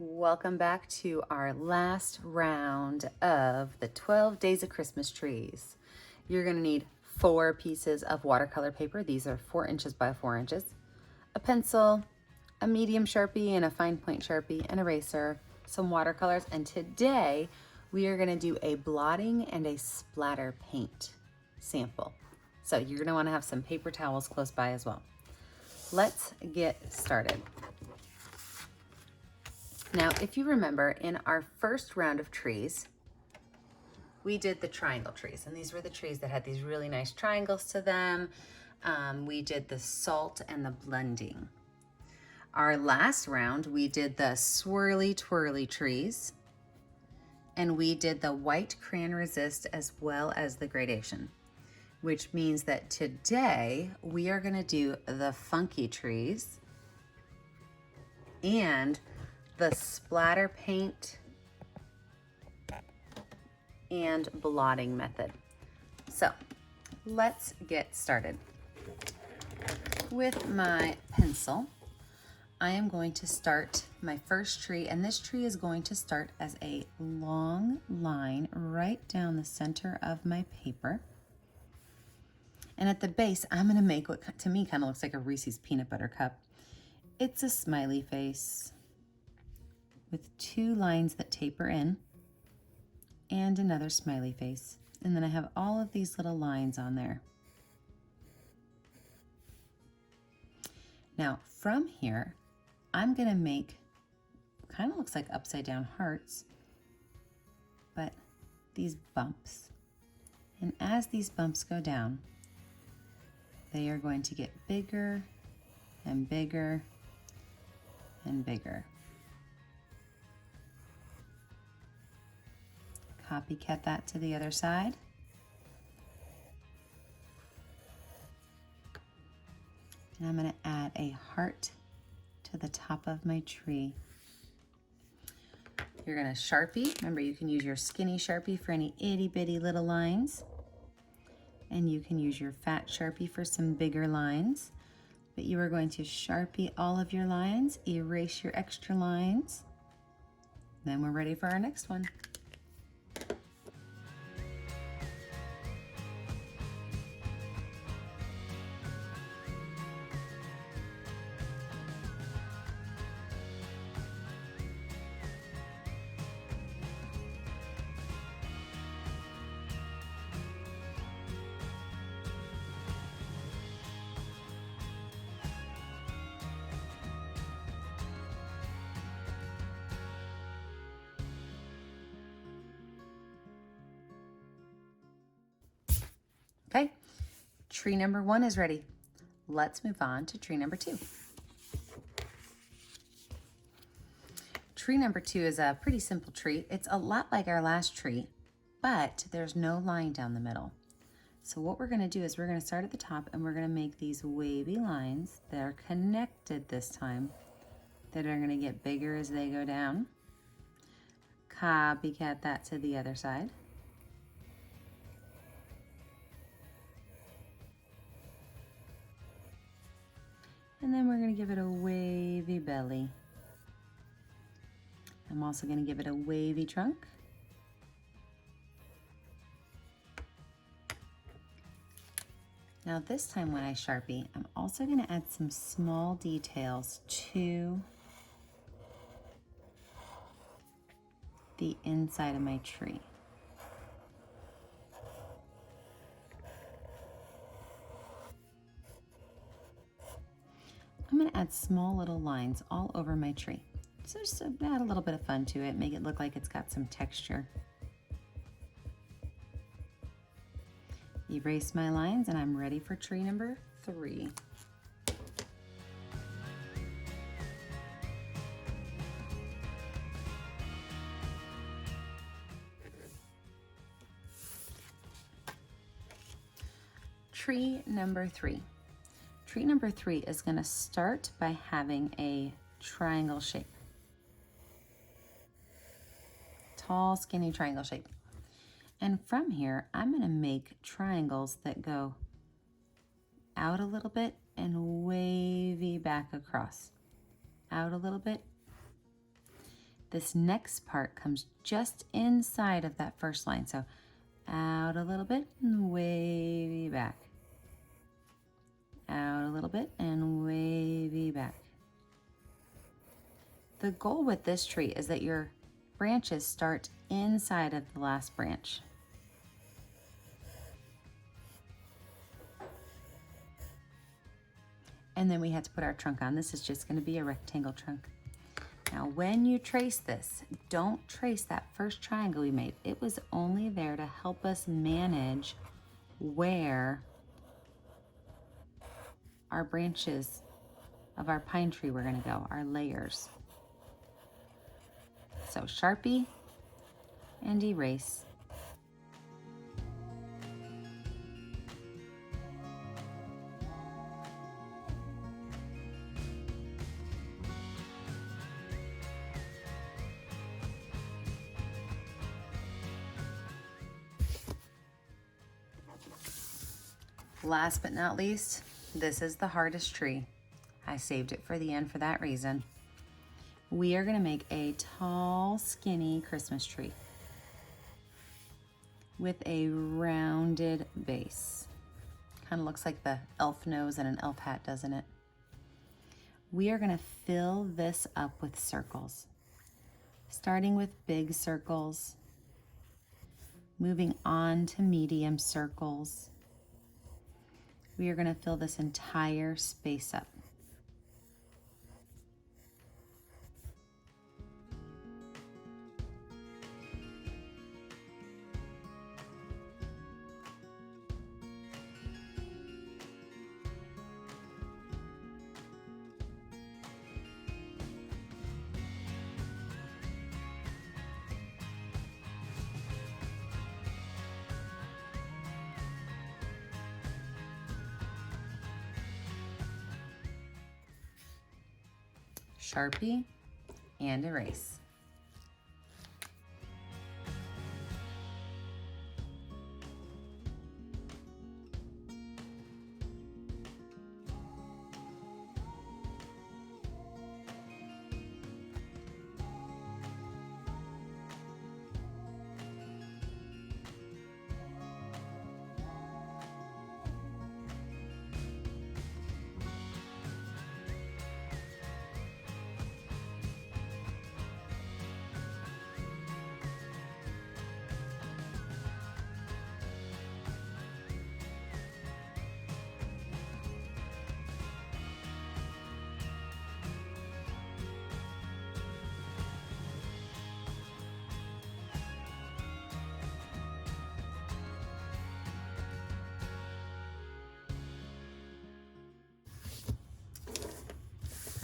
Welcome back to our last round of the 12 Days of Christmas Trees. You're going to need 4 pieces of watercolor paper. These are 4 inches by 4 inches. A pencil, a medium Sharpie and a fine point Sharpie, an eraser, some watercolors, and today we are going to do a blotting and a splatter paint sample. So you're going to want to have some paper towels close by as well. Let's get started. Now, if you remember, in our first round of trees, we did the triangle trees, and these were the trees that had these really nice triangles to them. We did the salt and the blending. Our last round, we did the swirly twirly trees, and we did the white crayon resist as well as the gradation, which means that today we are gonna do the funky trees and the splatter paint and blotting method. So let's get started. With my pencil, I am going to start my first tree, and this tree is going to start as a long line right down the center of my paper. And at the base, I'm gonna make what to me kind of looks like a Reese's peanut butter cup. It's a smiley face with 2 lines that taper in and another smiley face. And then I have all of these little lines on there. Now from here, I'm gonna make, kind of looks like upside down hearts, but these bumps. And as these bumps go down, they are going to get bigger and bigger and bigger. Copycat that to the other side. And I'm going to add a heart to the top of my tree. You're going to Sharpie. Remember, you can use your skinny Sharpie for any itty bitty little lines. And you can use your fat Sharpie for some bigger lines. But you are going to Sharpie all of your lines, erase your extra lines. Then we're ready for our next one. Okay, tree number 1 is ready. Let's move on to tree number 2. Tree number 2 is a pretty simple tree. It's a lot like our last tree, but there's no line down the middle. So what we're gonna do is we're gonna start at the top and we're gonna make these wavy lines that are connected this time, that are gonna get bigger as they go down. Copycat that to the other side. And then we're gonna give it a wavy belly. I'm also gonna give it a wavy trunk. Now this time when I Sharpie, I'm also gonna add some small details to the inside of my tree. I'm gonna add small little lines all over my tree. So just to add a little bit of fun to it, make it look like it's got some texture. Erase my lines and I'm ready for tree number 3. Tree number 3. Tree number 3 is going to start by having a triangle shape. Tall, skinny triangle shape. And from here, I'm going to make triangles that go out a little bit and wavy back across. Out a little bit This next part comes just inside of that first line. So out a little bit and wavy back. Out a little bit and wavy back. The goal with this tree is that your branches start inside of the last branch. And then we had to put our trunk on. This is just going to be a rectangle trunk. Now, when you trace this, don't trace that first triangle we made. It was only there to help us manage where our branches of our pine tree were going to go, our layers. So Sharpie and erase. Last but not least, this is the hardest tree. I saved it for the end for that reason. We are going to make a tall, skinny Christmas tree with a rounded base. Kind of looks like the elf nose and an elf hat, doesn't it? We are going to fill this up with circles, starting with big circles, moving on to medium circles. We are going to fill this entire space up. Sharpie and erase.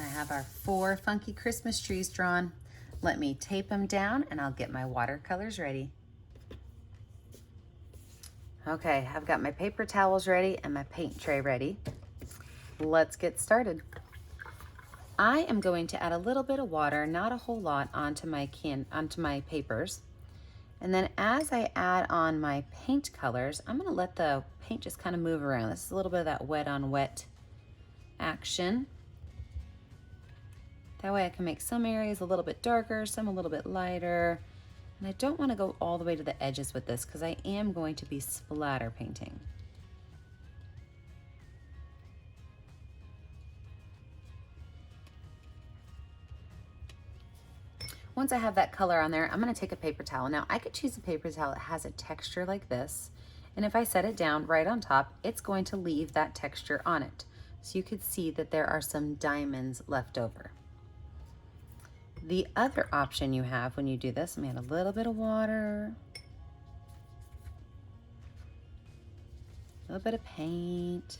I have our 4 funky Christmas trees drawn. Let me tape them down and I'll get my watercolors ready. Okay, I've got my paper towels ready and my paint tray ready. Let's get started. I am going to add a little bit of water, not a whole lot, onto my papers. And then as I add on my paint colors, I'm going to let the paint just kind of move around. This is a little bit of that wet on wet action. That way I can make some areas a little bit darker, some a little bit lighter. And I don't want to go all the way to the edges with this because I am going to be splatter painting. Once I have that color on there, I'm going to take a paper towel. Now I could choose a paper towel that has a texture like this. And if I set it down right on top, it's going to leave that texture on it. So you could see that there are some diamonds left over. The other option you have when you do this, I'm going to add a little bit of water, a little bit of paint,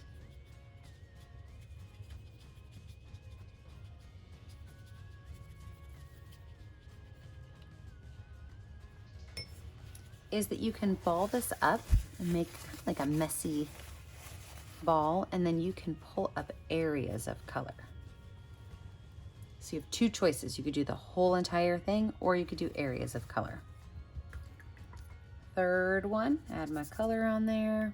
is that you can ball this up and make like a messy ball, and then you can pull up areas of color. So you have 2 choices. You could do the whole entire thing, or you could do areas of color. Third one, add my color on there.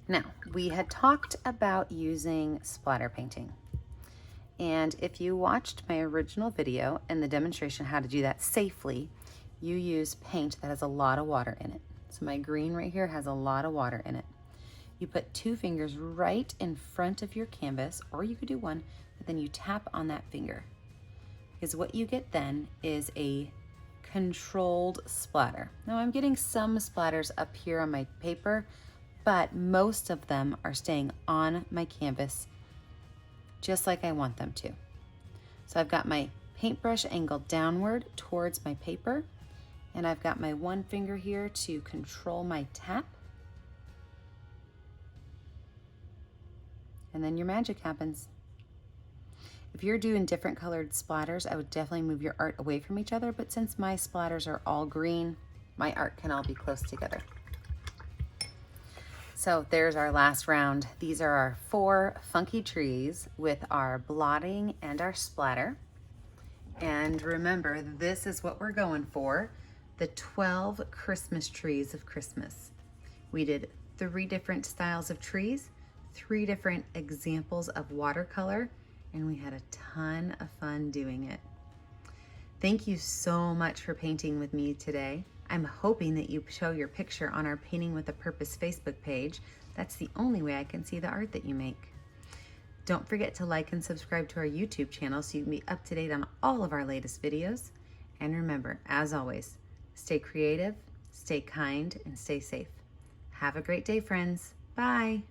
Now, we had talked about using splatter painting. And if you watched my original video and the demonstration how to do that safely, you use paint that has a lot of water in it. So my green right here has a lot of water in it. You put 2 fingers right in front of your canvas, or you could do 1, but then you tap on that finger. Because what you get then is a controlled splatter. Now I'm getting some splatters up here on my paper, but most of them are staying on my canvas just like I want them to. So I've got my paintbrush angled downward towards my paper, and I've got my 1 finger here to control my tap. And then your magic happens. If you're doing different colored splatters, I would definitely move your art away from each other, but since my splatters are all green, my art can all be close together. So there's our last round. These are our 4 funky trees with our blotting and our splatter. And remember, this is what we're going for, the 12 Christmas trees of Christmas. We did 3 different styles of trees, 3 different examples of watercolor, and we had a ton of fun doing it. Thank you so much for painting with me today. I'm hoping that you show your picture on our Painting with a Purpose Facebook page. That's the only way I can see the art that you make. Don't forget to like and subscribe to our YouTube channel so you can be up to date on all of our latest videos. And remember, as always, stay creative, stay kind, and stay safe. Have a great day, friends. Bye.